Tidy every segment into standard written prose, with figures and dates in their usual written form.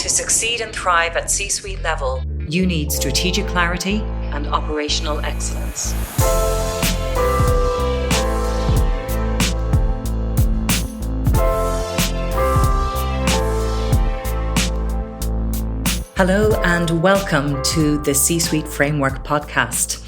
To succeed and thrive at C-suite level, you need strategic clarity and operational excellence. Hello and welcome to the C-Suite Framework podcast.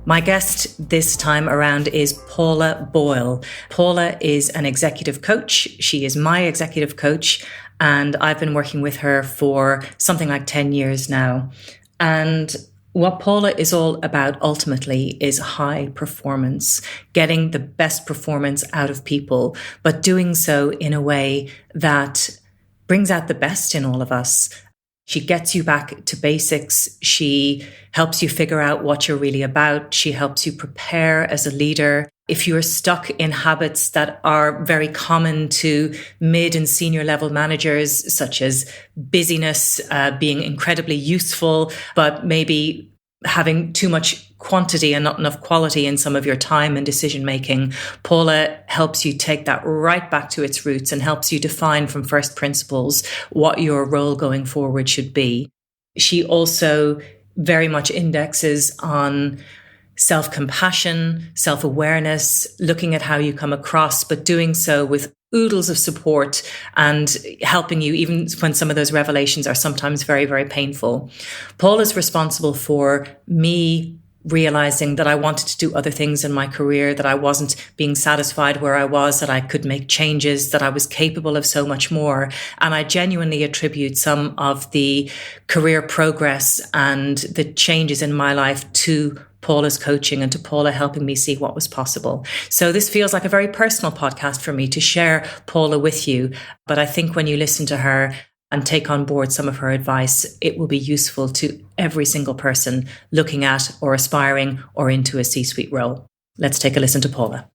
My guest this time around is Paula Boyle. Paula is an executive coach. She is my executive coach, and I've been working with her for something like 10 years now. And what Paula is all about ultimately is high performance, getting the best performance out of people, but doing so in a way that brings out the best in all of us. She gets you back to basics. She helps you figure out what you're really about. She helps you prepare as a leader. If you're stuck in habits that are very common to mid and senior level managers, such as busyness, being incredibly useful, but maybe having too much quantity and not enough quality in some of your time and decision making, Paula helps you take that right back to its roots and helps you define from first principles what your role going forward should be. She also very much indexes on self-compassion, self-awareness, looking at how you come across, but doing so with oodles of support and helping you even when some of those revelations are sometimes very, very painful. Paul is responsible for me realizing that I wanted to do other things in my career, that I wasn't being satisfied where I was, that I could make changes, that I was capable of so much more. And I genuinely attribute some of the career progress and the changes in my life to Paula's coaching and to Paula helping me see what was possible. So this feels like a very personal podcast for me to share Paula with you. But I think when you listen to her and take on board some of her advice, it will be useful to every single person looking at or aspiring or into a C-suite role. Let's take a listen to Paula.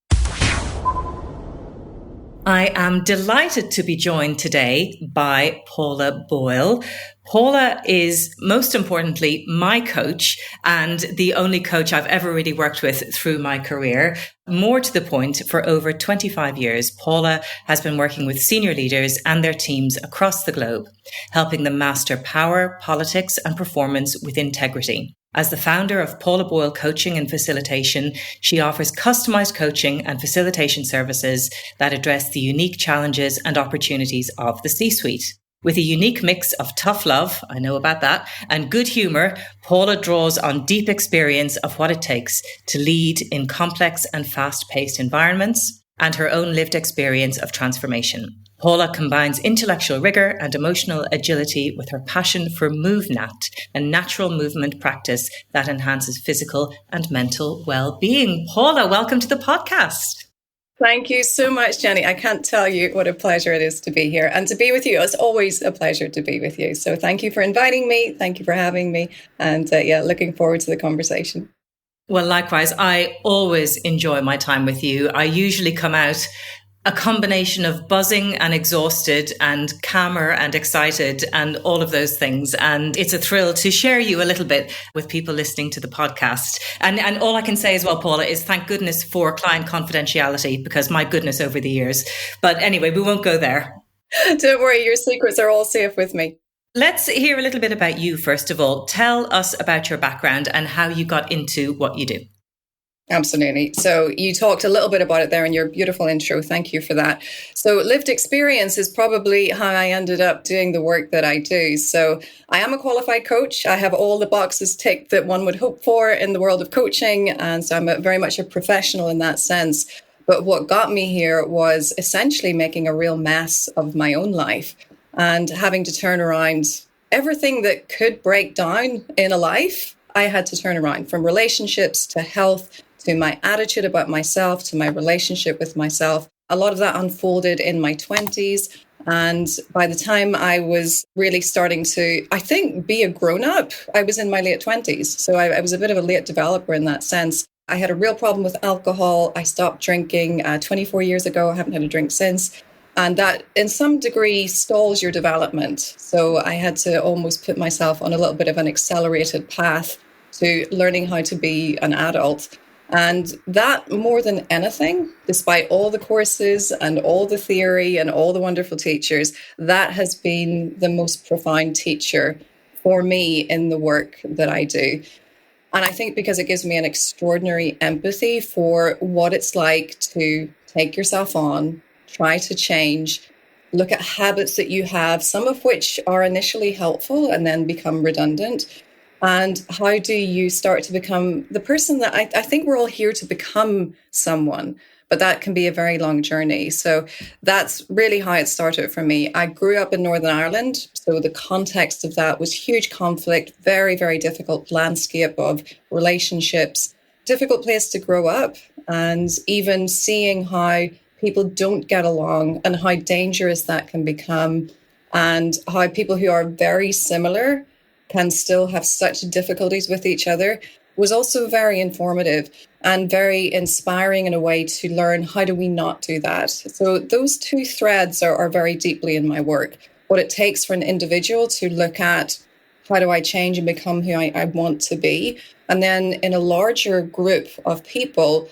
I am delighted to be joined today by Paula Boyle. Paula is, most importantly, my coach and the only coach I've ever really worked with through my career. More to the point, for over 25 years, Paula has been working with senior leaders and their teams across the globe, helping them master power, politics, and performance with integrity. As the founder of Paula Boyle Coaching and Facilitation, she offers customized coaching and facilitation services that address the unique challenges and opportunities of the C-suite. With a unique mix of tough love, I know about that, and good humor, Paula draws on deep experience of what it takes to lead in complex and fast-paced environments and her own lived experience of transformation. Paula combines intellectual rigor and emotional agility with her passion for MoveNat, a natural movement practice that enhances physical and mental well-being. Paula, welcome to the podcast. Thank you so much, Jenny. I can't tell you what a pleasure it is to be here and to be with you. It's always a pleasure to be with you. So thank you for inviting me. Thank you for having me. And looking forward to the conversation. Well, likewise, I always enjoy my time with you. I usually come out a combination of buzzing and exhausted and calmer and excited and all of those things. And it's a thrill to share you a little bit with people listening to the podcast. And all I can say as well, Paula, is thank goodness for client confidentiality, because my goodness over the years. But anyway, we won't go there. Don't worry, your secrets are all safe with me. Let's hear a little bit about you, first of all. Tell us about your background and how you got into what you do. Absolutely. So you talked a little bit about it there in your beautiful intro. Thank you for that. So lived experience is probably how I ended up doing the work that I do. So I am a qualified coach. I have all the boxes ticked that one would hope for in the world of coaching. And so I'm very much a professional in that sense. But what got me here was essentially making a real mess of my own life and having to turn around everything that could break down in a life. I had to turn around, from relationships to health, to my attitude about myself, to my relationship with myself. A lot of that unfolded in my 20s. And by the time I was really starting to, I think, be a grown-up, I was in my late 20s. So I was a bit of a late developer in that sense. I had a real problem with alcohol. I stopped drinking 24 years ago. I haven't had a drink since. And that, in some degree, stalls your development. So I had to almost put myself on a little bit of an accelerated path to learning how to be an adult. And that, more than anything, despite all the courses and all the theory and all the wonderful teachers, that has been the most profound teacher for me in the work that I do. And I think because it gives me an extraordinary empathy for what it's like to take yourself on, try to change, look at habits that you have, some of which are initially helpful and then become redundant. And how do you start to become the person that I think we're all here to become someone, but that can be a very long journey. So that's really how it started for me. I grew up in Northern Ireland, so the context of that was huge conflict, very, very difficult landscape of relationships, difficult place to grow up, and even seeing how people don't get along and how dangerous that can become, and how people who are very similar can still have such difficulties with each other was also very informative and very inspiring in a way to learn how do we not do that. So those two threads are very deeply in my work. What it takes for an individual to look at how do I change and become who I want to be? And then in a larger group of people,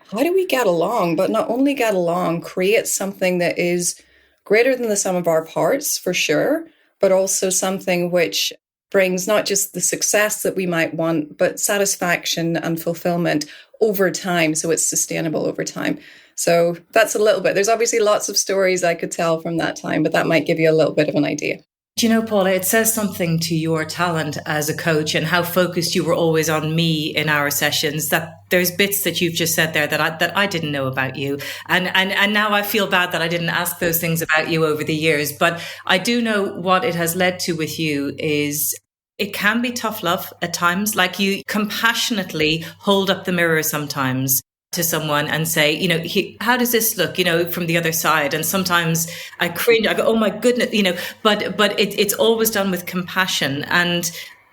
how do we get along? But not only get along, create something that is greater than the sum of our parts, for sure, but also something which brings not just the success that we might want, but satisfaction and fulfillment over time. So it's sustainable over time. So that's a little bit. There's obviously lots of stories I could tell from that time, but that might give you a little bit of an idea. Do you know, Paula, it says something to your talent as a coach and how focused you were always on me in our sessions, that there's bits that you've just said there that I didn't know about you. And now I feel bad that I didn't ask those things about you over the years. But I do know what it has led to with you is it can be tough love at times. Like, you compassionately hold up the mirror sometimes to someone and say, you know, how does this look, you know, from the other side? And sometimes I cringe, I go, oh my goodness, you know, but it's always done with compassion. And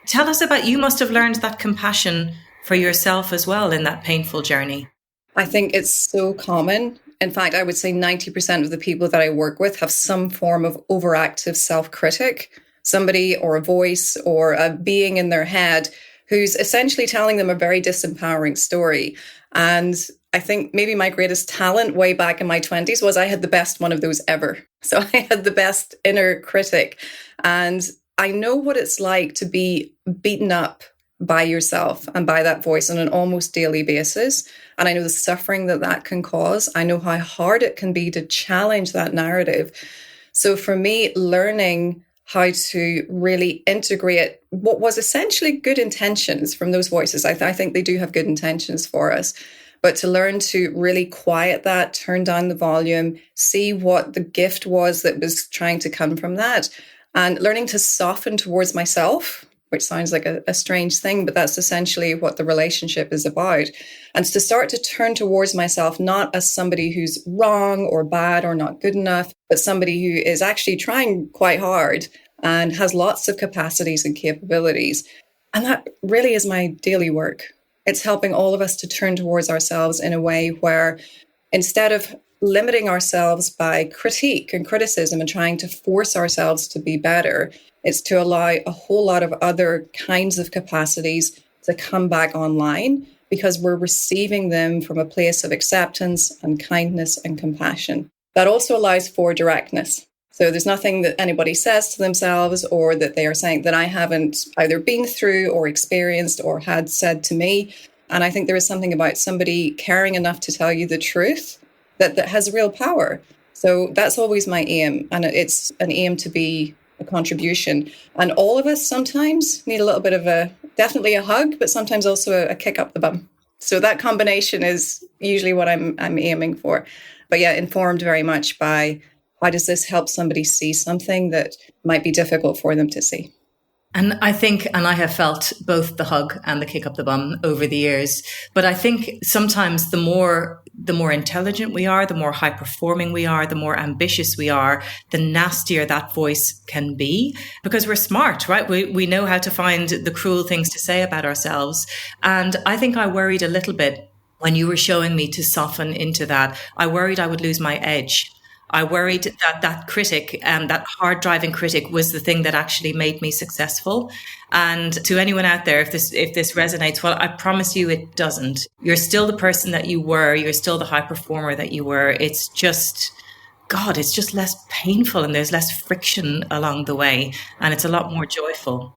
tell us about, you must have learned that compassion for yourself as well in that painful journey. I think it's so common. In fact, I would say 90% of the people that I work with have some form of overactive self-critic, somebody or a voice or a being in their head who's essentially telling them a very disempowering story. And I think maybe my greatest talent way back in my 20s was I had the best one of those ever. So I had the best inner critic. And I know what it's like to be beaten up by yourself and by that voice on an almost daily basis. And I know the suffering that that can cause. I know how hard it can be to challenge that narrative. So for me, learning how to really integrate what was essentially good intentions from those voices. I think they do have good intentions for us, but to learn to really quiet that, turn down the volume, see what the gift was that was trying to come from that, and learning to soften towards myself, which sounds like a strange thing, but that's essentially what the relationship is about. And to start to turn towards myself, not as somebody who's wrong or bad or not good enough, but somebody who is actually trying quite hard and has lots of capacities and capabilities. And that really is my daily work. It's helping all of us to turn towards ourselves in a way where, instead of limiting ourselves by critique and criticism and trying to force ourselves to be better, it's to allow a whole lot of other kinds of capacities to come back online, because we're receiving them from a place of acceptance and kindness and compassion. That also allows for directness. So there's nothing that anybody says to themselves or that they are saying that I haven't either been through or experienced or had said to me. And I think there is something about somebody caring enough to tell you the truth that has real power. So that's always my aim. And it's an aim to be a contribution. And all of us sometimes need a little bit of definitely a hug, but sometimes also a kick up the bum. So that combination is usually what I'm aiming for. But yeah, informed very much by, how does this help somebody see something that might be difficult for them to see? And I think, and I have felt both the hug and the kick up the bum over the years, but I think sometimes the more intelligent we are, the more high performing we are, the more ambitious we are, the nastier that voice can be, because we're smart, right? We know how to find the cruel things to say about ourselves. And I think I worried a little bit when you were showing me to soften into that. I worried I would lose my edge. I worried that that critic, that hard driving critic, was the thing that actually made me successful. And to anyone out there, if this resonates, well, I promise you it doesn't. You're still the person that you were. You're still the high performer that you were. It's just, God, it's just less painful and there's less friction along the way. And it's a lot more joyful.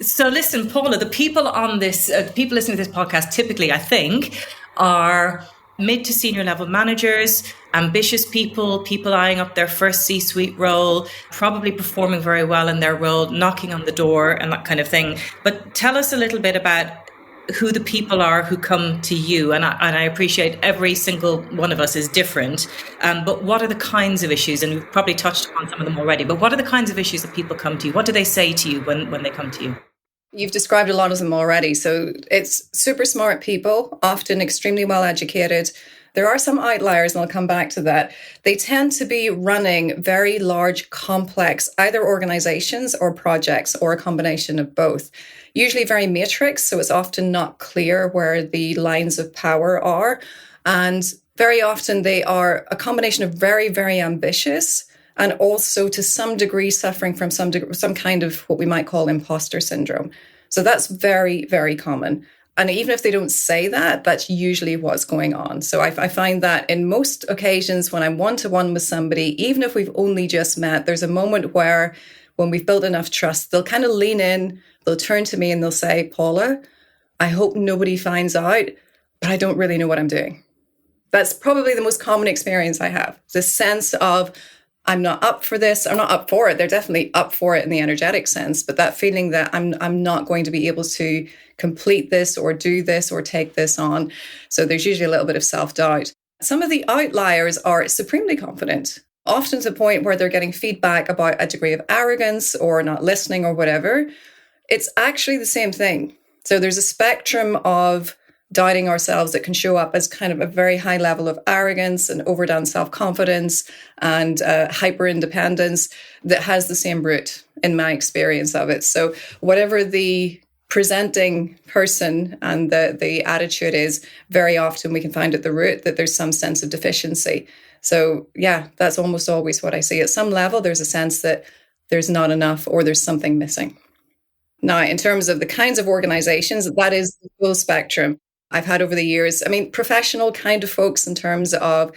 So listen, Paula, the people on this, people listening to this podcast typically, I think, are mid to senior level managers, ambitious people eyeing up their first C-suite role, probably performing very well in their role, knocking on the door and that kind of thing. But tell us a little bit about who the people are who come to you. And I appreciate every single one of us is different. But what are the kinds of issues? And we've probably touched on some of them already, but what are the kinds of issues that people come to you? What do they say to you when they come to you? You've described a lot of them already. So it's super smart people, often extremely well educated. There are some outliers, and I'll come back to that. They tend to be running very large, complex, either organizations or projects, or a combination of both. Usually very matrix, so it's often not clear where the lines of power are. And very often they are a combination of very, very ambitious and also to some degree suffering from some kind of what we might call imposter syndrome. So that's very, very common. And even if they don't say that, that's usually what's going on. So I find that in most occasions when I'm one-to-one with somebody, even if we've only just met, there's a moment where when we've built enough trust, they'll kind of lean in, they'll turn to me and they'll say, Paula, I hope nobody finds out, but I don't really know what I'm doing. That's probably the most common experience I have. The sense of, I'm not up for this. I'm not up for it. They're definitely up for it in the energetic sense, but that feeling that I'm not going to be able to complete this or do this or take this on. So there's usually a little bit of self-doubt. Some of the outliers are supremely confident, often to the point where they're getting feedback about a degree of arrogance or not listening or whatever. It's actually the same thing. So there's a spectrum of doubting ourselves that can show up as kind of a very high level of arrogance and overdone self-confidence and hyper-independence that has the same root in my experience of it. So whatever the presenting person and the attitude is, very often we can find at the root that there's some sense of deficiency. So yeah, that's almost always what I see. At some level, there's a sense that there's not enough or there's something missing. Now, in terms of the kinds of organizations, that is the full spectrum. I've had over the years, professional kind of folks in terms of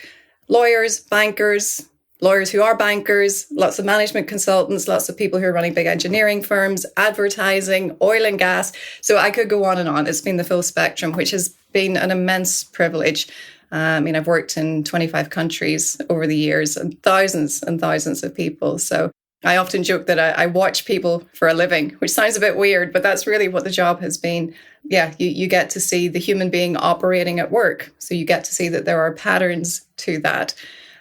lawyers, bankers, lawyers who are bankers, lots of management consultants, lots of people who are running big engineering firms, advertising, oil and gas. So I could go on and on. It's been the full spectrum, which has been an immense privilege. I've worked in 25 countries over the years and thousands of people. So I often joke that I watch people for a living, which sounds a bit weird, but that's really what the job has been. Yeah, you get to see the human being operating at work. So you get to see that there are patterns to that.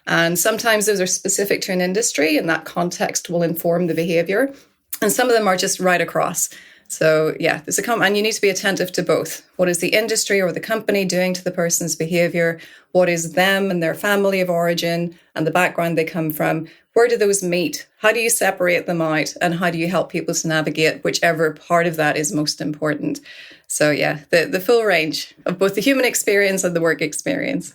And sometimes those are specific to an industry and that context will inform the behavior. And some of them are just right across. So yeah, and you need to be attentive to both. What is the industry or the company doing to the person's behavior? What is them and their family of origin and the background they come from? Where do those meet? How do you separate them out? And how do you help people to navigate whichever part of that is most important? So yeah, the full range of both the human experience and the work experience.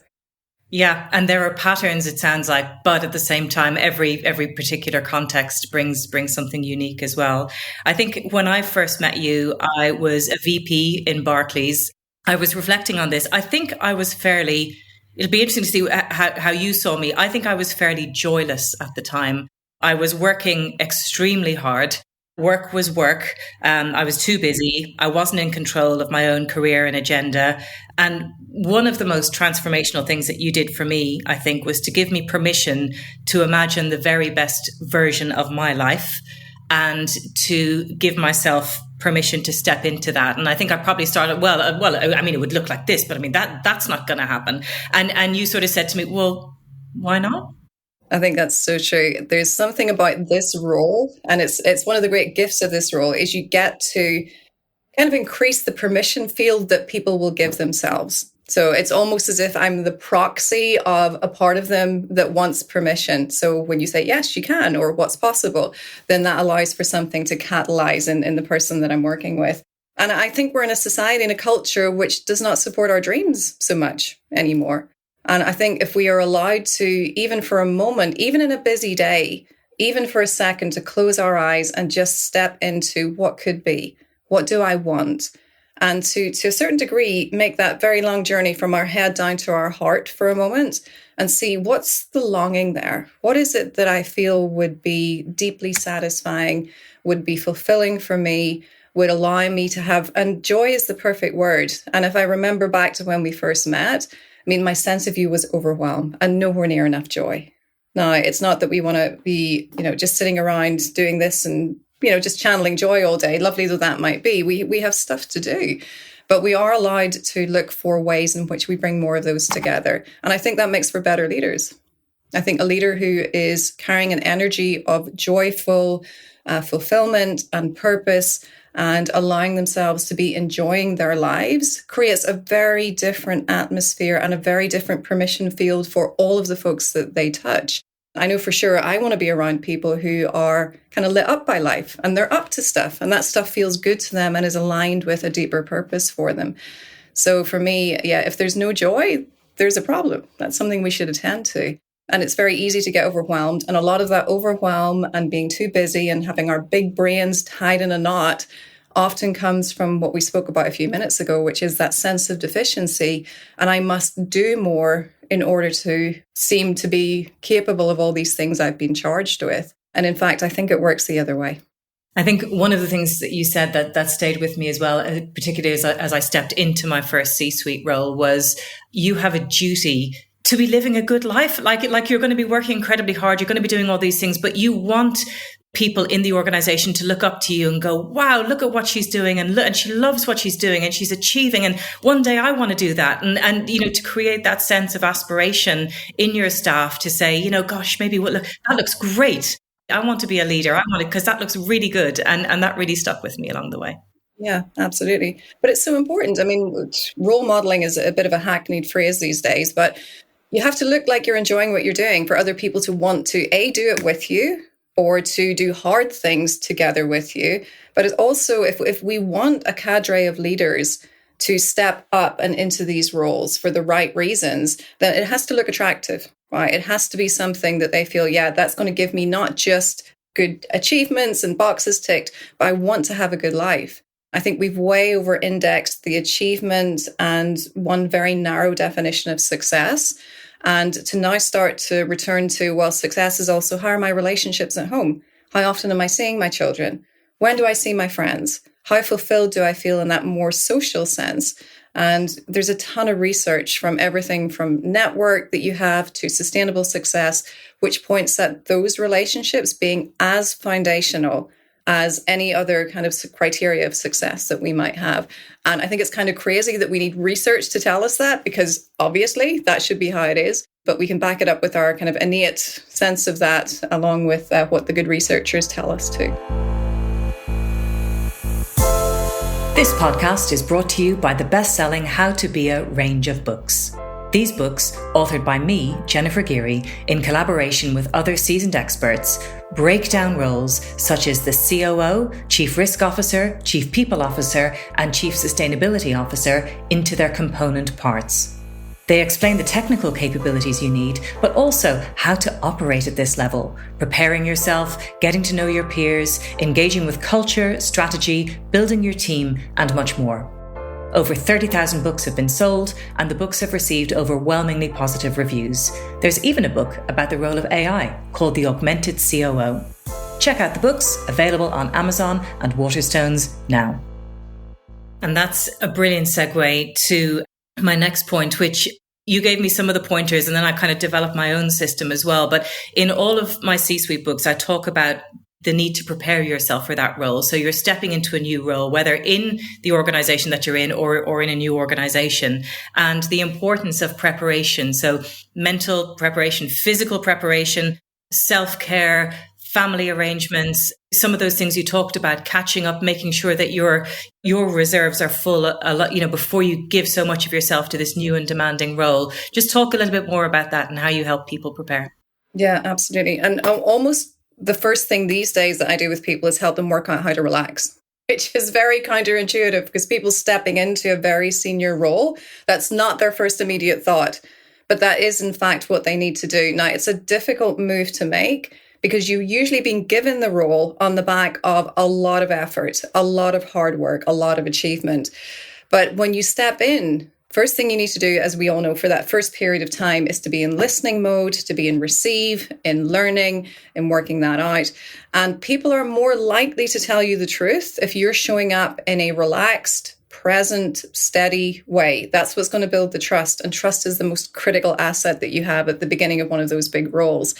Yeah, and there are patterns, it sounds like, but at the same time, every particular context brings something unique as well. I think when I first met you, I was a VP in Barclays. I was reflecting on this. I think I was it'll be interesting to see how you saw me. I think I was fairly joyless at the time. I was working extremely hard. Work was work. I was too busy. I wasn't in control of my own career and agenda. And one of the most transformational things that you did for me, I think, was to give me permission to imagine the very best version of my life and to give myself permission to step into that. And I think I probably started, it would look like this, but that's not going to happen. And you sort of said to me, well, why not? I think that's so true. There's something about this role, and it's one of the great gifts of this role, is you get to kind of increase the permission field that people will give themselves. So it's almost as if I'm the proxy of a part of them that wants permission. So when you say, yes, you can, or what's possible, then that allows for something to catalyze in the person that I'm working with. And I think we're in a society and a culture which does not support our dreams so much anymore. And I think if we are allowed to, even for a moment, even in a busy day, even for a second, to close our eyes and just step into what could be, what do I want? And to a certain degree, make that very long journey from our head down to our heart for a moment and see what's the longing there. What is it that I feel would be deeply satisfying, would be fulfilling for me, would allow me to have, and joy is the perfect word. And if I remember back to when we first met, I mean, my sense of you was overwhelmed and nowhere near enough joy. Now, it's not that we want to be, just sitting around doing this and, just channeling joy all day, lovely though that might be. We have stuff to do, but we are allowed to look for ways in which we bring more of those together. And I think that makes for better leaders. I think a leader who is carrying an energy of joyful fulfillment and purpose and allowing themselves to be enjoying their lives creates a very different atmosphere and a very different permission field for all of the folks that they touch. I know for sure I want to be around people who are kind of lit up by life and they're up to stuff and that stuff feels good to them and is aligned with a deeper purpose for them. So for me, if there's no joy, there's a problem. That's something we should attend to. And it's very easy to get overwhelmed. And a lot of that overwhelm and being too busy and having our big brains tied in a knot often comes from what we spoke about a few minutes ago, which is that sense of deficiency. And I must do more in order to seem to be capable of all these things I've been charged with. And in fact, I think it works the other way. I think one of the things that you said that stayed with me as well, particularly as I stepped into my first C-suite role, was you have a duty to be living a good life. Like you're going to be working incredibly hard. You're going to be doing all these things, but you want people in the organization to look up to you and go, wow, look at what she's doing. And she loves what she's doing and she's achieving. And one day I want to do that. And to create that sense of aspiration in your staff to say, gosh, maybe look, that looks great. I want to be a leader. I want it because that looks really good. And that really stuck with me along the way. Yeah, absolutely. But it's so important. I mean, role modeling is a bit of a hackneyed phrase these days, but you have to look like you're enjoying what you're doing for other people to want to, do it with you or to do hard things together with you. But it's also, if we want a cadre of leaders to step up and into these roles for the right reasons, then it has to look attractive, right? It has to be something that they feel, that's going to give me not just good achievements and boxes ticked, but I want to have a good life. I think we've way over-indexed the achievement and one very narrow definition of success. And to now start to return to, success is also, how are my relationships at home? How often am I seeing my children? When do I see my friends? How fulfilled do I feel in that more social sense? And there's a ton of research from everything from network that you have to sustainable success, which points at those relationships being as foundational as any other kind of criteria of success that we might have. And I think it's kind of crazy that we need research to tell us that, because obviously that should be how it is, but we can back it up with our kind of innate sense of that, along with what the good researchers tell us too. This podcast is brought to you by the best-selling How to Be A range of books. These books, authored by me, Jennifer Geary, in collaboration with other seasoned experts, break down roles such as the COO, Chief Risk Officer, Chief People Officer, and Chief Sustainability Officer into their component parts. They explain the technical capabilities you need, but also how to operate at this level, preparing yourself, getting to know your peers, engaging with culture, strategy, building your team, and much more. Over 30,000 books have been sold, and the books have received overwhelmingly positive reviews. There's even a book about the role of AI called The Augmented COO. Check out the books, available on Amazon and Waterstones now. And that's a brilliant segue to my next point, which you gave me some of the pointers, and then I kind of developed my own system as well. But in all of my C-suite books, I talk about the need to prepare yourself for that role. So you're stepping into a new role, whether in the organization that you're in or in a new organization, and the importance of preparation. So mental preparation, physical preparation, self-care, family arrangements, some of those things you talked about, catching up, making sure that your reserves are full before you give so much of yourself to this new and demanding role. Just talk a little bit more about that and how you help people prepare. Yeah, absolutely. And almost the first thing these days that I do with people is help them work out how to relax, which is very counterintuitive because people stepping into a very senior role, that's not their first immediate thought. But that is, in fact, what they need to do. Now, it's a difficult move to make because you've usually been given the role on the back of a lot of effort, a lot of hard work, a lot of achievement. But when you step in, first thing you need to do, as we all know, for that first period of time is to be in listening mode, to be in receive, in learning, in working that out. And people are more likely to tell you the truth if you're showing up in a relaxed, present, steady way. That's what's going to build the trust. And trust is the most critical asset that you have at the beginning of one of those big roles.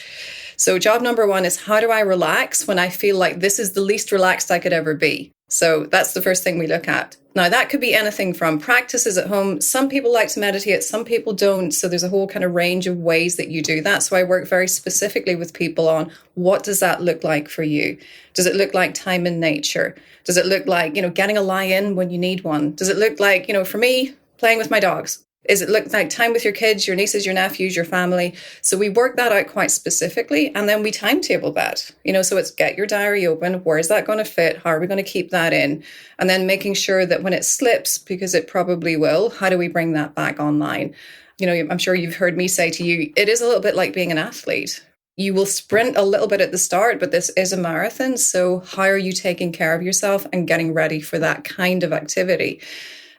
So job number one is, how do I relax when I feel like this is the least relaxed I could ever be? So that's the first thing we look at. Now, that could be anything from practices at home. Some people like to meditate, some people don't. So there's a whole kind of range of ways that you do that. So I work very specifically with people on, what does that look like for you? Does it look like time in nature? Does it look like, getting a lie in when you need one? Does it look like, for me, playing with my dogs? Is it look like time with your kids, your nieces, your nephews, your family? So we work that out quite specifically, and then we timetable that. So it's get your diary open. Where is that going to fit? How are we going to keep that in? And then making sure that when it slips, because it probably will, how do we bring that back online? I'm sure you've heard me say to you, it is a little bit like being an athlete. You will sprint a little bit at the start, but this is a marathon. So how are you taking care of yourself and getting ready for that kind of activity?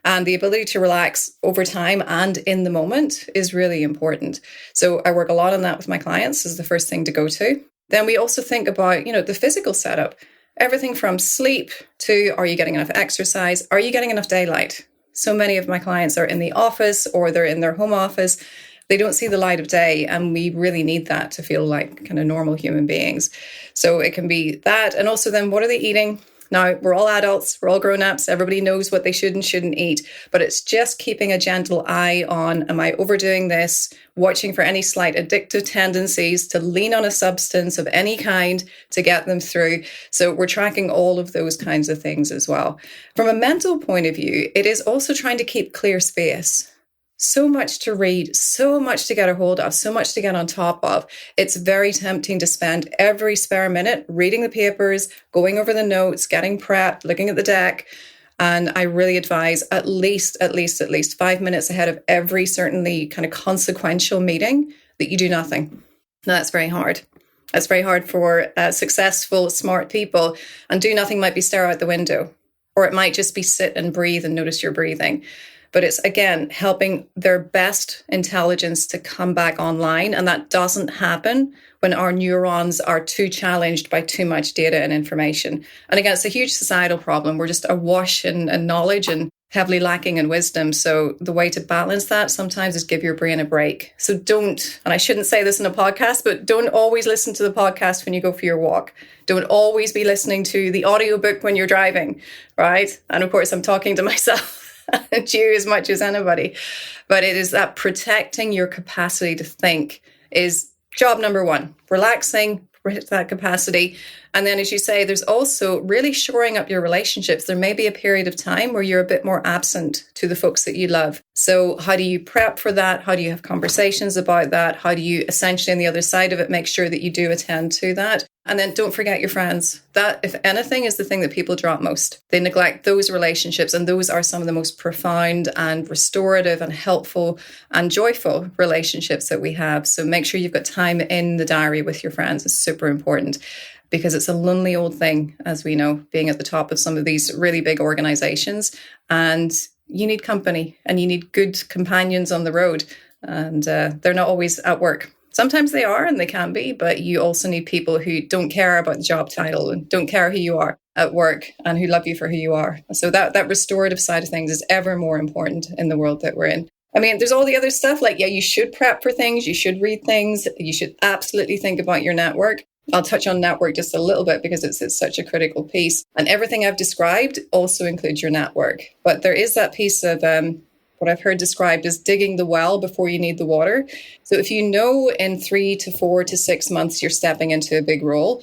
And the ability to relax over time and in the moment is really important. So I work a lot on that with my clients is the first thing to go to. Then we also think about, the physical setup, everything from sleep to, are you getting enough exercise? Are you getting enough daylight? So many of my clients are in the office or they're in their home office. They don't see the light of day, and we really need that to feel like kind of normal human beings. So it can be that. And also then, what are they eating? Now, we're all adults, we're all grown-ups, everybody knows what they should and shouldn't eat, but it's just keeping a gentle eye on, am I overdoing this? Watching for any slight addictive tendencies to lean on a substance of any kind to get them through. So we're tracking all of those kinds of things as well. From a mental point of view, it is also trying to keep clear space. So much to read, so much to get a hold of, so much to get on top of. It's very tempting to spend every spare minute reading the papers, going over the notes, getting prepped, looking at the deck. And I really advise at least 5 minutes ahead of every certainly kind of consequential meeting that you do nothing. Now, that's very hard. That's very hard for successful, smart people. And do nothing might be stare out the window, or it might just be sit and breathe and notice your breathing. But it's, again, helping their best intelligence to come back online. And that doesn't happen when our neurons are too challenged by too much data and information. And again, it's a huge societal problem. We're just awash in knowledge and heavily lacking in wisdom. So the way to balance that sometimes is give your brain a break. So don't, and I shouldn't say this in a podcast, but don't always listen to the podcast when you go for your walk. Don't always be listening to the audiobook when you're driving, right? And of course, I'm talking to myself. And you as much as anybody. But it is that protecting your capacity to think is job number one. Relaxing, that capacity. And then, as you say, there's also really shoring up your relationships. There may be a period of time where you're a bit more absent to the folks that you love. So how do you prep for that? How do you have conversations about that? How do you essentially on the other side of it make sure that you do attend to that? And then don't forget your friends. That, if anything, is the thing that people drop most. They neglect those relationships, and those are some of the most profound and restorative and helpful and joyful relationships that we have. So make sure you've got time in the diary with your friends. It's super important. Because it's a lonely old thing, as we know, being at the top of some of these really big organizations. And you need company and you need good companions on the road. And they're not always at work. Sometimes they are and they can be, but you also need people who don't care about the job title and don't care who you are at work and who love you for who you are. So that restorative side of things is ever more important in the world that we're in. I mean, there's all the other stuff like, you should prep for things. You should read things. You should absolutely think about your network. I'll touch on network just a little bit because it's such a critical piece. And everything I've described also includes your network. But there is that piece of what I've heard described as digging the well before you need the water. So if you know in 3 to 4 to 6 months you're stepping into a big role,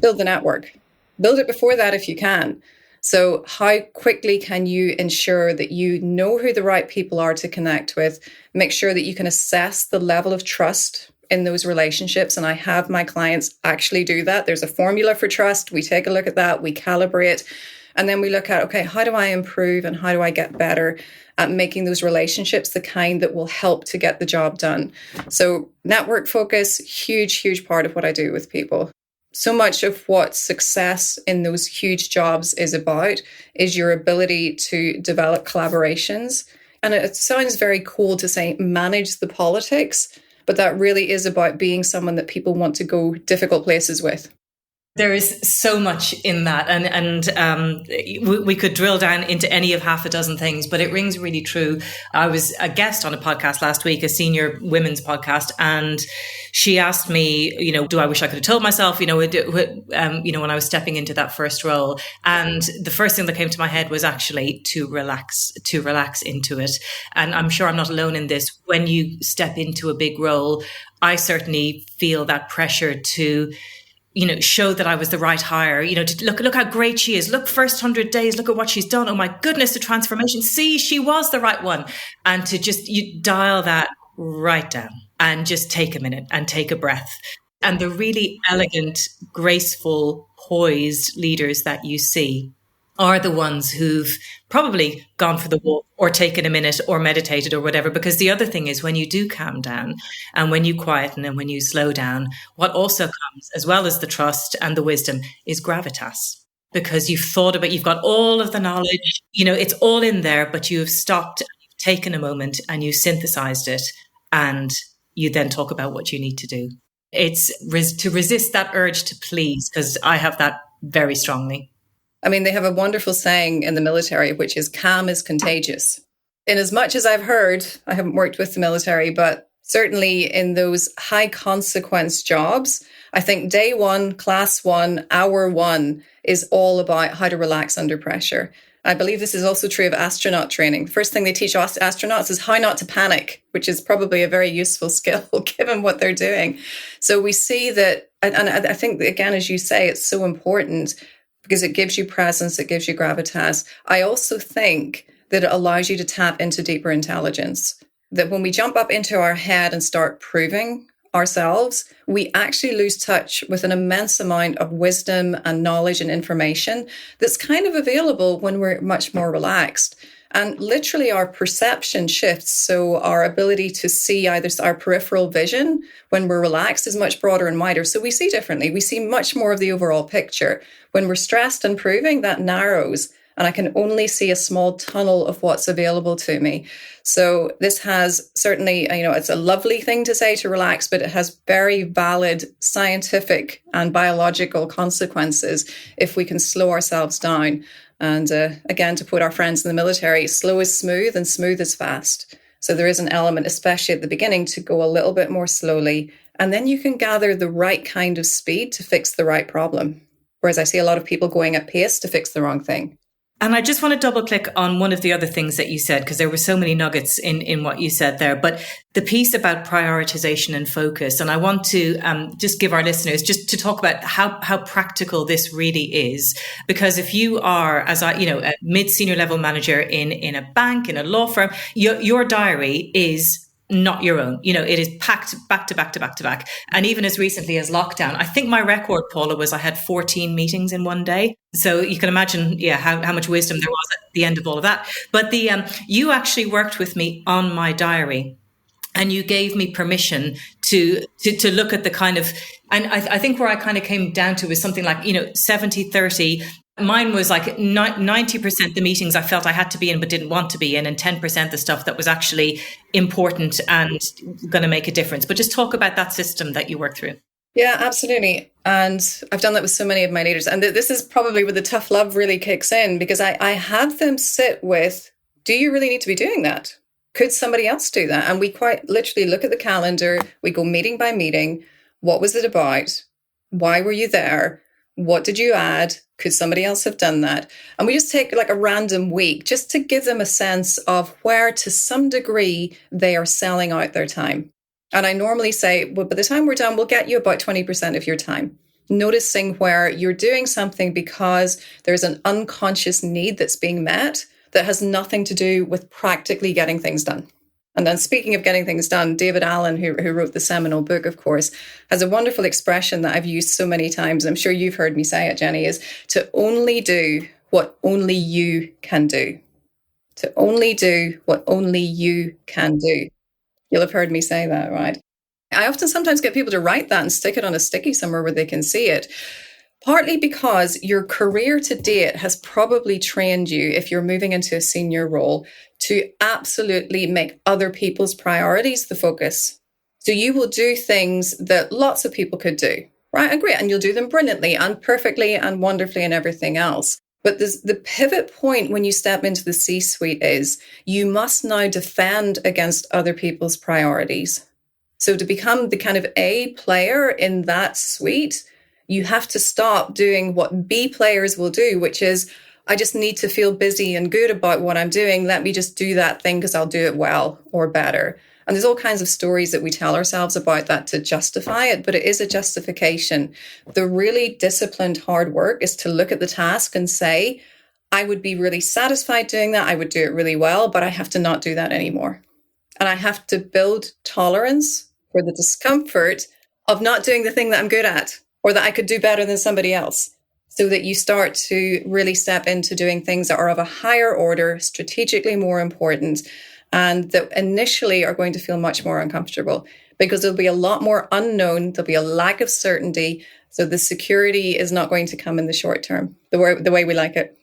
build the network. Build it before that if you can. So how quickly can you ensure that you know who the right people are to connect with? Make sure that you can assess the level of trust in those relationships. And I have my clients actually do that. There's a formula for trust. We take a look at that. We calibrate. And then we look at, okay, how do I improve and how do I get better at making those relationships the kind that will help to get the job done? So network focus, huge, huge part of what I do with people. So much of what success in those huge jobs is about is your ability to develop collaborations. And it sounds very cool to say manage the politics, but that really is about being someone that people want to go difficult places with. There is so much in that, and we could drill down into any of half a dozen things, but it rings really true. I was a guest on a podcast last week, a senior women's podcast, and she asked me, do I wish I could have told myself, when I was stepping into that first role, and the first thing that came to my head was actually to relax into it. And I'm sure I'm not alone in this. When you step into a big role, I certainly feel that pressure to show that I was the right hire, to look how great she is. Look, first 100 days, look at what she's done. Oh my goodness, the transformation. See, she was the right one. And to just, you dial that right down and just take a minute and take a breath. And the really elegant, graceful, poised leaders that you see are the ones who've probably gone for the walk or taken a minute or meditated or whatever. Because the other thing is when you do calm down and when you quieten and when you slow down, what also comes, as well as the trust and the wisdom, is gravitas. Because you've thought about, you've got all of the knowledge, it's all in there, but you've stopped, you've taken a moment and you synthesized it, and you then talk about what you need to do. It's to resist that urge to please, because I have that very strongly. I mean, they have a wonderful saying in the military, which is calm is contagious. In as much as I've heard, I haven't worked with the military, but certainly in those high consequence jobs, I think day one, class one, hour one is all about how to relax under pressure. I believe this is also true of astronaut training. The first thing they teach astronauts is how not to panic, which is probably a very useful skill given what they're doing. So we see that, and I think, again, as you say, it's so important because it gives you presence, it gives you gravitas. I also think that it allows you to tap into deeper intelligence. That when we jump up into our head and start proving ourselves, we actually lose touch with an immense amount of wisdom and knowledge and information that's kind of available when we're much more relaxed. And literally our perception shifts. So our ability to see either our peripheral vision when we're relaxed is much broader and wider. So we see differently. We see much more of the overall picture. When we're stressed and proving, that narrows. And I can only see a small tunnel of what's available to me. So this has certainly, it's a lovely thing to say to relax, but it has very valid scientific and biological consequences if we can slow ourselves down. And again, to quote our friends in the military, slow is smooth and smooth is fast. So there is an element, especially at the beginning, to go a little bit more slowly. And then you can gather the right kind of speed to fix the right problem. Whereas I see a lot of people going at pace to fix the wrong thing. And I just want to double click on one of the other things that you said, because there were so many nuggets in what you said there, but the piece about prioritization and focus. And I want to just give our listeners just to talk about how practical this really is. Because if you are, a mid-senior level manager in a bank, in a law firm, your diary is not your own. It is packed back to back to back to back. And even as recently as lockdown, I think my record, Paula, was I had 14 meetings in one day. So you can imagine, how much wisdom there was at the end of all of that. But you actually worked with me on my diary. And you gave me permission to look at the kind of, and I think where I kind of came down to was something like, 70-30. Mine was like 90% the meetings I felt I had to be in but didn't want to be in, and 10% the stuff that was actually important and going to make a difference. But just talk about that system that you work through. Yeah, absolutely. And I've done that with so many of my leaders. And this is probably where the tough love really kicks in, because I had them sit with, do you really need to be doing that? Could somebody else do that? And we quite literally look at the calendar. We go meeting by meeting. What was it about? Why were you there? What did you add? Could somebody else have done that? And we just take like a random week just to give them a sense of where, to some degree, they are selling out their time. And I normally say, well, by the time we're done, we'll get you about 20% of your time. Noticing where you're doing something because there's an unconscious need that's being met that has nothing to do with practically getting things done. And then speaking of getting things done, David Allen, who wrote the seminal book, of course, has a wonderful expression that I've used so many times. I'm sure you've heard me say it, Jenny, is to only do what only you can do. To only do what only you can do. You'll have heard me say that, right? I often sometimes get people to write that and stick it on a sticky somewhere where they can see it. Partly because your career to date has probably trained you, if you're moving into a senior role, to absolutely make other people's priorities the focus. So you will do things that lots of people could do, right? And great. And you'll do them brilliantly and perfectly and wonderfully and everything else. But the pivot point when you step into the C-suite is you must now defend against other people's priorities. So to become the kind of A player in that suite, you have to stop doing what B players will do, which is, I just need to feel busy and good about what I'm doing. Let me just do that thing because I'll do it well or better. And there's all kinds of stories that we tell ourselves about that to justify it, but it is a justification. The really disciplined hard work is to look at the task and say, I would be really satisfied doing that. I would do it really well, but I have to not do that anymore. And I have to build tolerance for the discomfort of not doing the thing that I'm good at or that I could do better than somebody else, so that you start to really step into doing things that are of a higher order, strategically more important, and that initially are going to feel much more uncomfortable because there'll be a lot more unknown. There'll be a lack of certainty. So the security is not going to come in the short term, the way we like it.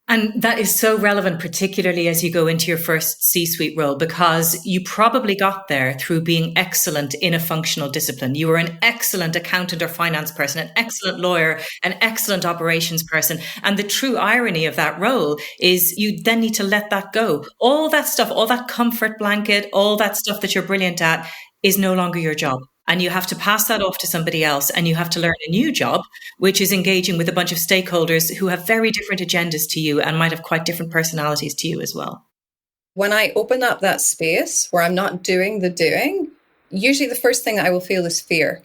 And that is so relevant, particularly as you go into your first C-suite role, because you probably got there through being excellent in a functional discipline. You were an excellent accountant or finance person, an excellent lawyer, an excellent operations person. And the true irony of that role is you then need to let that go. All that stuff, all that comfort blanket, all that stuff that you're brilliant at is no longer your job. And you have to pass that off to somebody else, and you have to learn a new job, which is engaging with a bunch of stakeholders who have very different agendas to you and might have quite different personalities to you as well. When I open up that space where I'm not doing the doing, usually the first thing I will feel is fear.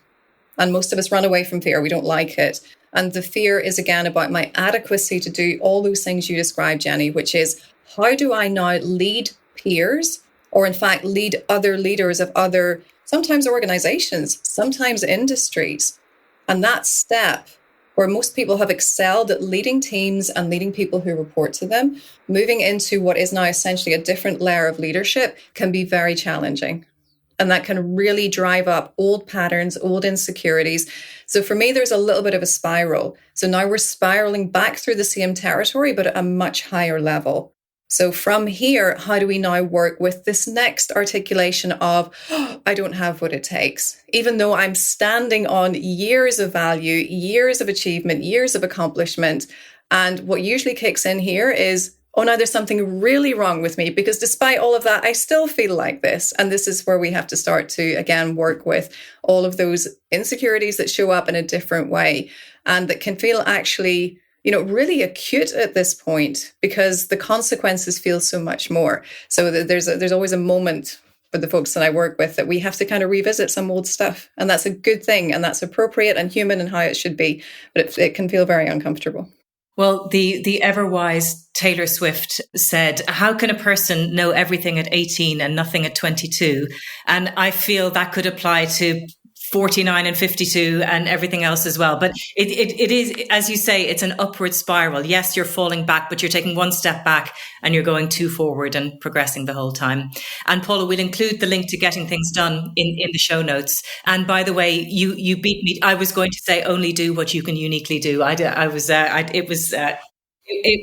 And most of us run away from fear. We don't like it. And the fear is, again, about my adequacy to do all those things you described, Jenny, which is, how do I now lead peers, or in fact, lead other leaders of other, sometimes organizations, sometimes industries. And that step where most people have excelled at leading teams and leading people who report to them, moving into what is now essentially a different layer of leadership can be very challenging. And that can really drive up old patterns, old insecurities. So for me, there's a little bit of a spiral. So now we're spiraling back through the same territory, but at a much higher level. So from here, how do we now work with this next articulation of, I don't have what it takes, even though I'm standing on years of value, years of achievement, years of accomplishment. And what usually kicks in here is, oh, now there's something really wrong with me, because despite all of that, I still feel like this. And this is where we have to start to, again, work with all of those insecurities that show up in a different way and that can feel actually, really acute at this point because the consequences feel so much more. So there's always a moment for the folks that I work with that we have to kind of revisit some old stuff. And that's a good thing. And that's appropriate and human and how it should be. But it can feel very uncomfortable. Well, the ever-wise Taylor Swift said, how can a person know everything at 18 and nothing at 22? And I feel that could apply to 49 and 52 and everything else as well. But it is, as you say, it's an upward spiral. Yes, you're falling back, but you're taking one step back and you're going two forward and progressing the whole time. And Paula, we'll include the link to Getting Things Done in the show notes. And by the way, you beat me. I was going to say only do what you can uniquely do. It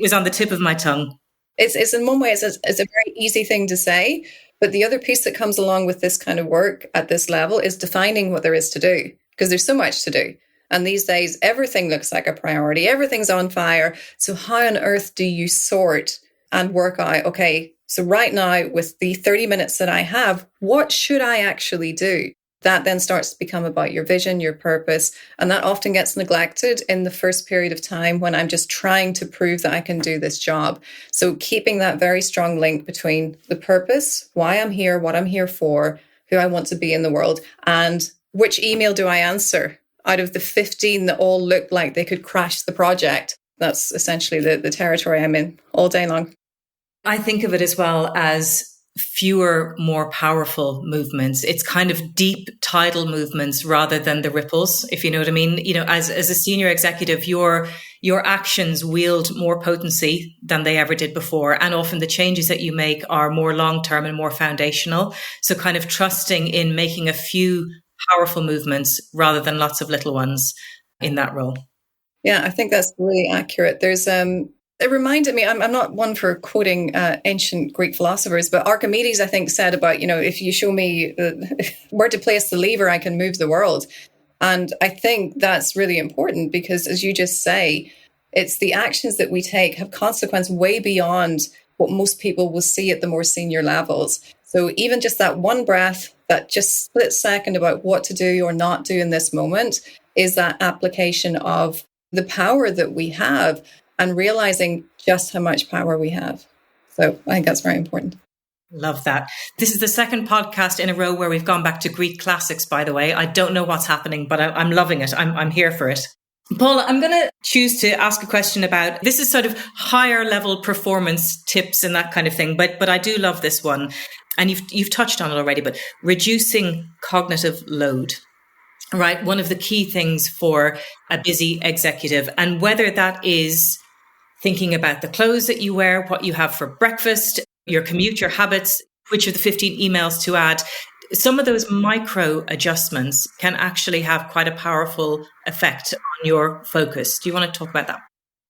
was on the tip of my tongue. It's in one way, it's a very easy thing to say. But the other piece that comes along with this kind of work at this level is defining what there is to do, because there's so much to do. And these days, everything looks like a priority. Everything's on fire. So how on earth do you sort and work out, okay, so right now with the 30 minutes that I have, what should I actually do? That then starts to become about your vision, your purpose. And that often gets neglected in the first period of time when I'm just trying to prove that I can do this job. So keeping that very strong link between the purpose, why I'm here, what I'm here for, who I want to be in the world, and which email do I answer out of the 15 that all look like they could crash the project. That's essentially the territory I'm in all day long. I think of it as well as fewer, more powerful movements. It's kind of deep tidal movements rather than the ripples, if you know what I mean. You know, as a senior executive, your actions wield more potency than they ever did before. And often the changes that you make are more long-term and more foundational. So kind of trusting in making a few powerful movements rather than lots of little ones in that role. Yeah, I think that's really accurate. There's it reminded me, I'm not one for quoting ancient Greek philosophers, but Archimedes, I think, said about, if you show me where to place the lever, I can move the world. And I think that's really important because, as you just say, it's the actions that we take have consequence way beyond what most people will see at the more senior levels. So even just that one breath, that just split second about what to do or not do in this moment is that application of the power that we have and realizing just how much power we have. So I think that's very important. Love that. This is the second podcast in a row where we've gone back to Greek classics, by the way. I don't know what's happening, but I'm loving it. I'm here for it. Paula, I'm going to choose to ask a question about, this is sort of higher level performance tips and that kind of thing, but I do love this one. And you've touched on it already, but reducing cognitive load. Right. One of the key things for a busy executive, and whether that is thinking about the clothes that you wear, what you have for breakfast, your commute, your habits, which of the 15 emails to add, some of those micro adjustments can actually have quite a powerful effect on your focus. Do you want to talk about that?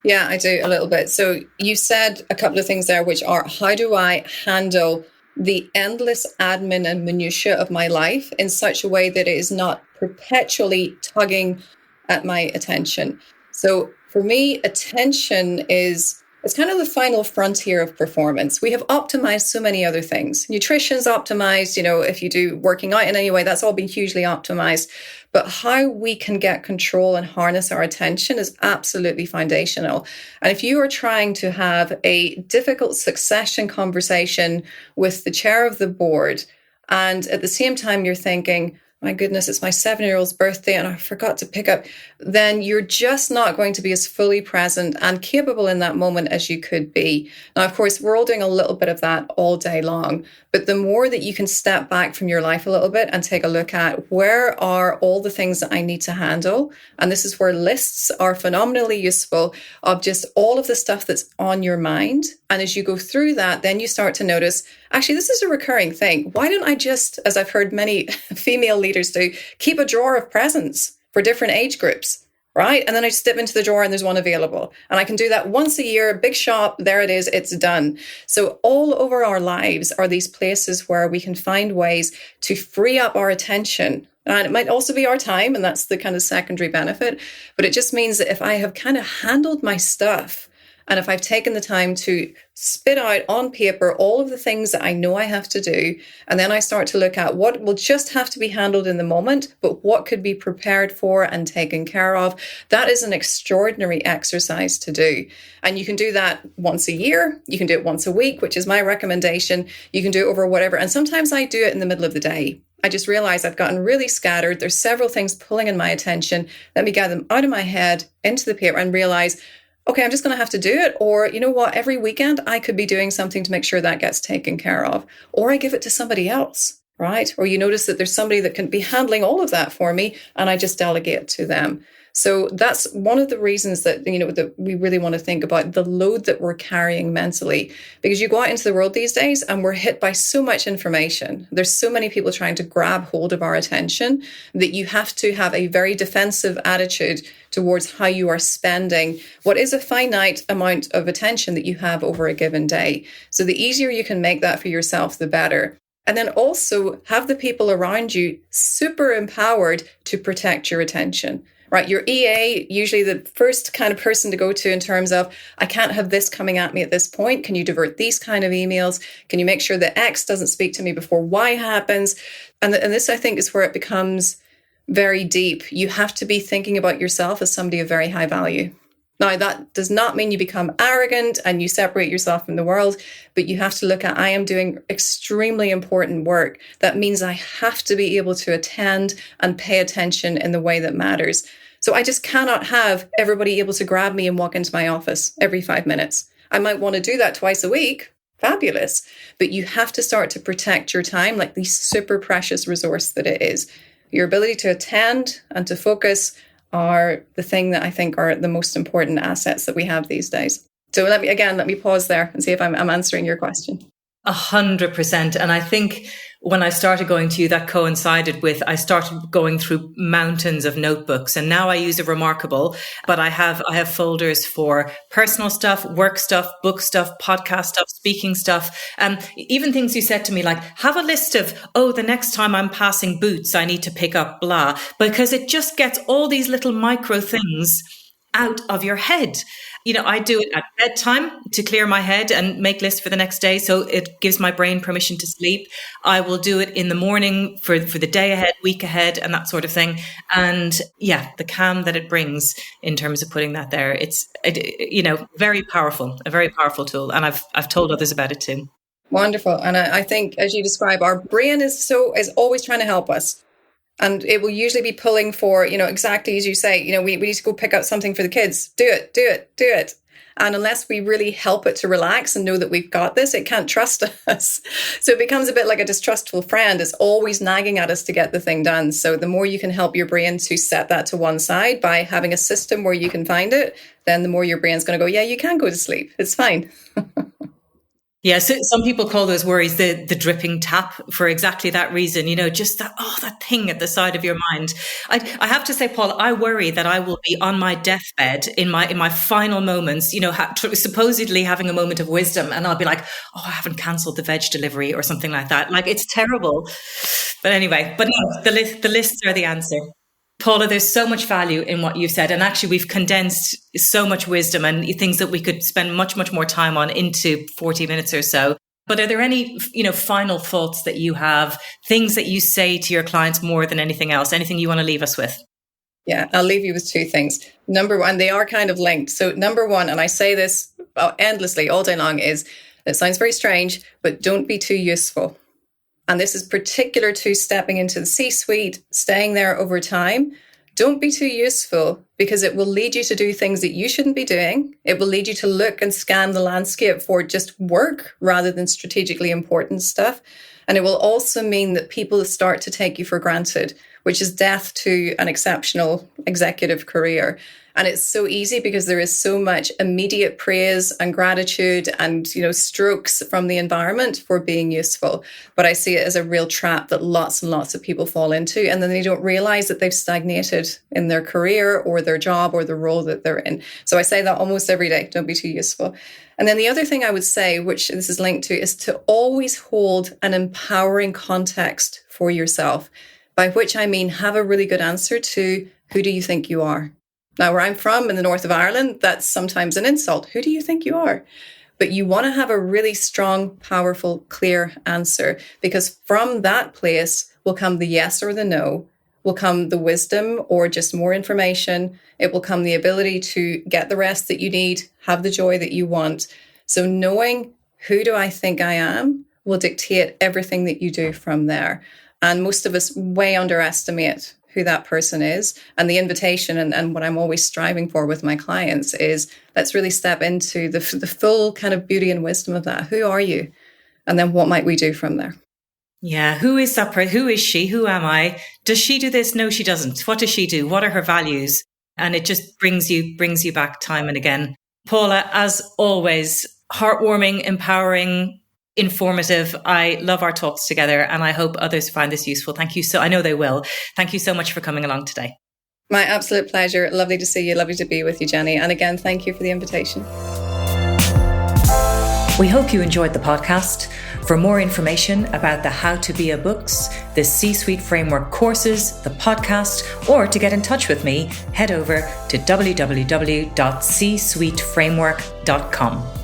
Yeah, I do a little bit. So you said a couple of things there, which are, how do I handle the endless admin and minutiae of my life in such a way that it is not perpetually tugging at my attention? So for me, attention it's kind of the final frontier of performance. We have optimized so many other things. Nutrition's optimized, if you do working out in any way, that's all been hugely optimized. But how we can get control and harness our attention is absolutely foundational. And if you are trying to have a difficult succession conversation with the chair of the board, and at the same time you're thinking, my goodness, it's my 7-year-old's birthday and I forgot to pick up, then you're just not going to be as fully present and capable in that moment as you could be. Now, of course, we're all doing a little bit of that all day long, but the more that you can step back from your life a little bit and take a look at, where are all the things that I need to handle? And this is where lists are phenomenally useful, of just all of the stuff that's on your mind. And as you go through that, then you start to notice, actually, this is a recurring thing. Why don't I just, as I've heard many female leaders do, keep a drawer of presents for different age groups, right? And then I step into the drawer and there's one available. And I can do that once a year, big shop, there it is, it's done. So all over our lives are these places where we can find ways to free up our attention. And it might also be our time, and that's the kind of secondary benefit. But it just means that if I have kind of handled my stuff, and if I've taken the time to spit out on paper all of the things that I know I have to do, and then I start to look at what will just have to be handled in the moment, but what could be prepared for and taken care of, that is an extraordinary exercise to do. And you can do that once a year. You can do it once a week, which is my recommendation. You can do it over whatever. And sometimes I do it in the middle of the day. I just realized I've gotten really scattered. There's several things pulling in my attention. Let me get them out of my head into the paper and realize, okay, I'm just going to have to do it. Or, you know what, every weekend I could be doing something to make sure that gets taken care of. Or I give it to somebody else, right? Or you notice that there's somebody that can be handling all of that for me and I just delegate to them. So that's one of the reasons that, that we really want to think about the load that we're carrying mentally, because you go out into the world these days and we're hit by so much information. There's so many people trying to grab hold of our attention that you have to have a very defensive attitude towards how you are spending what is a finite amount of attention that you have over a given day. So the easier you can make that for yourself, the better. And then also have the people around you super empowered to protect your attention. Right, your EA, usually the first kind of person to go to in terms of, I can't have this coming at me at this point. Can you divert these kind of emails? Can you make sure that X doesn't speak to me before Y happens? And this, I think, is where it becomes very deep. You have to be thinking about yourself as somebody of very high value. Now, that does not mean you become arrogant and you separate yourself from the world, but you have to look at, I am doing extremely important work. That means I have to be able to attend and pay attention in the way that matters. So I just cannot have everybody able to grab me and walk into my office every 5 minutes. I might want to do that twice a week, fabulous. But you have to start to protect your time like the super precious resource that it is. Your ability to attend and to focus are the thing that I think are the most important assets that we have these days. So let me pause there and see if I'm answering your question. 100%. And I think when I started going to you, that coincided with, I started going through mountains of notebooks, and now I use a Remarkable, but I have folders for personal stuff, work stuff, book stuff, podcast stuff, speaking stuff. Even things you said to me, like have a list of, the next time I'm passing Boots, I need to pick up blah, because it just gets all these little micro things out of your head. I do it at bedtime to clear my head and make lists for the next day. So it gives my brain permission to sleep. I will do it in the morning for the day ahead, week ahead, and that sort of thing. And the calm that it brings in terms of putting that there, it's very powerful, a very powerful tool. And I've told others about it too. Wonderful. And I think, as you describe, our brain is always trying to help us. And it will usually be pulling for, exactly as you say, we need to go pick up something for the kids. Do it. And unless we really help it to relax and know that we've got this, it can't trust us. So it becomes a bit like a distrustful friend. It's always nagging at us to get the thing done. So the more you can help your brain to set that to one side by having a system where you can find it, then the more your brain's going to go, yeah, you can go to sleep. It's fine. Yeah, so some people call those worries the dripping tap for exactly that reason, just that thing at the side of your mind. I have to say, Paul, I worry that I will be on my deathbed in my final moments, supposedly having a moment of wisdom, and I'll be like, I haven't cancelled the veg delivery or something like that. Like, it's terrible. But anyway, no, the lists are the answer. Paula, there's so much value in what you've said. And actually, we've condensed so much wisdom and things that we could spend much, much more time on into 40 minutes or so. But are there any, final thoughts that you have, things that you say to your clients more than anything else, anything you want to leave us with? Yeah, I'll leave you with two things. Number one, they are kind of linked. So number one, and I say this endlessly all day long, is, it sounds very strange, but don't be too useful. And this is particular to stepping into the C-suite, staying there over time. Don't be too useful, because it will lead you to do things that you shouldn't be doing. It will lead you to look and scan the landscape for just work rather than strategically important stuff. And it will also mean that people start to take you for granted, which is death to an exceptional executive career. And it's so easy because there is so much immediate praise and gratitude and, strokes from the environment for being useful. But I see it as a real trap that lots and lots of people fall into. And then they don't realize that they've stagnated in their career or their job or the role that they're in. So I say that almost every day. Don't be too useful. And then the other thing I would say, which this is linked to, is to always hold an empowering context for yourself, by which I mean have a really good answer to, who do you think you are? Now, where I'm from in the north of Ireland, that's sometimes an insult. Who do you think you are? But you want to have a really strong, powerful, clear answer, because from that place will come the yes or the no, will come the wisdom or just more information. It will come the ability to get the rest that you need, have the joy that you want. So knowing who do I think I am will dictate everything that you do from there. And most of us way underestimate who that person is. And the invitation and what I'm always striving for with my clients is, let's really step into the full kind of beauty and wisdom of that. Who are you? And then what might we do from there? Yeah. Who is that person? Who is she? Who am I? Does she do this? No, she doesn't. What does she do? What are her values? And it just brings you back time and again. Paula, as always, heartwarming, empowering, informative. I love our talks together, and I hope others find this useful. Thank you. I know they will. Thank you so much for coming along today. My absolute pleasure. Lovely to see you. Lovely to be with you, Jenny. And again, thank you for the invitation. We hope you enjoyed the podcast. For more information about the How to Be a books, the C-Suite Framework courses, the podcast, or to get in touch with me, head over to www.csuiteframework.com.